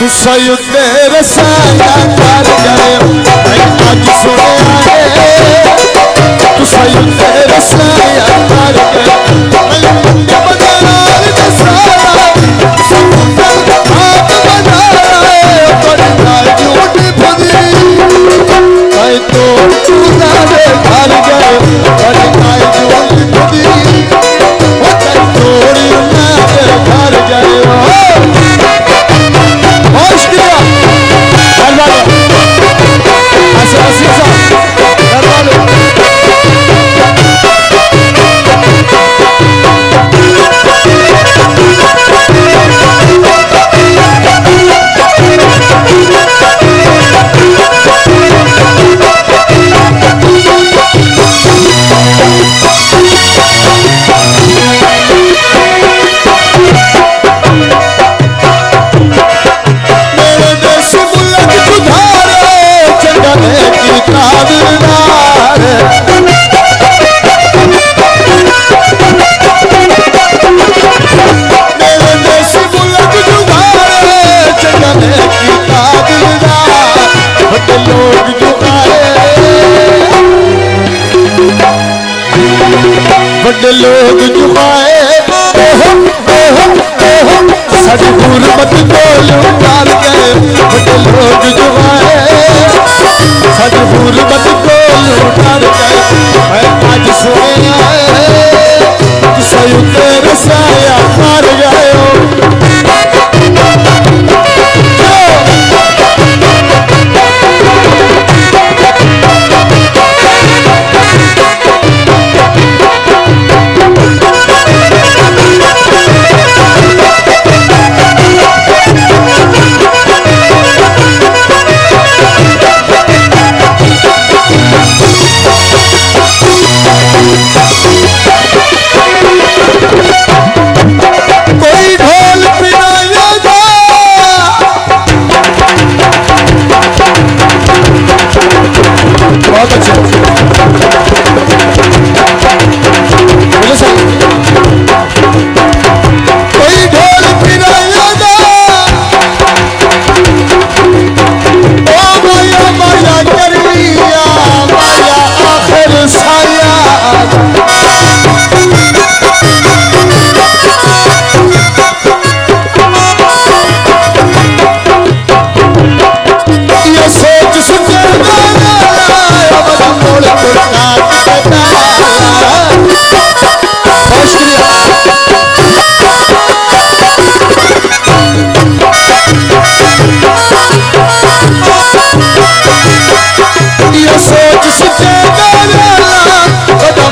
तुसा युद्धे रसाया कर गए आज सुने तुसा युद्धे रसाया कर गए मुंडे बदनार दसाया समुद्र हाथ बनाए बड़ना झूठी फदी मैं तो तुझे कर गए बड़ना झूठी फदी वो तोड़ी मैं घर गए बड़े लोग जुबाए साड़ी गुरबत को लुटार गए बड़े लोग जुबाए साड़ी गुरबत को लुटार गए मैं आज सुने सयुक्त रसाया मार गए बहुत अच्छा कोई ढोल पिराया दा ओ माया माया कर लिया माया आखिर साया ये सोच सुझे सोच सचे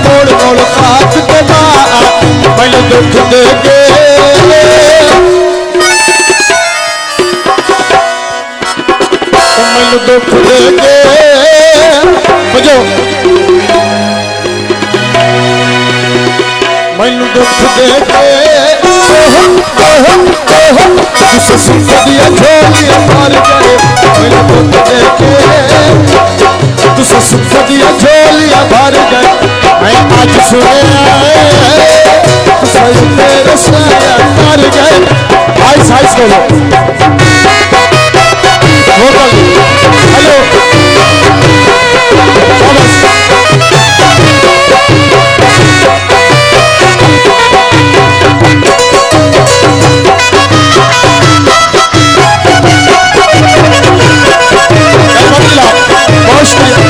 मोड़ मोड़ हाथ दबा मैंने दुख दे के मैंने दुख दे के बजो मैंने दुख दे के सुख दिया झोलिया मार गए मैंने दुख दे के तुझे सुख दिया झोलिया भर गए मैं आज सुने तेरे साया कर गए आइस आइस बोलो हेलो बहुत शुक्रिया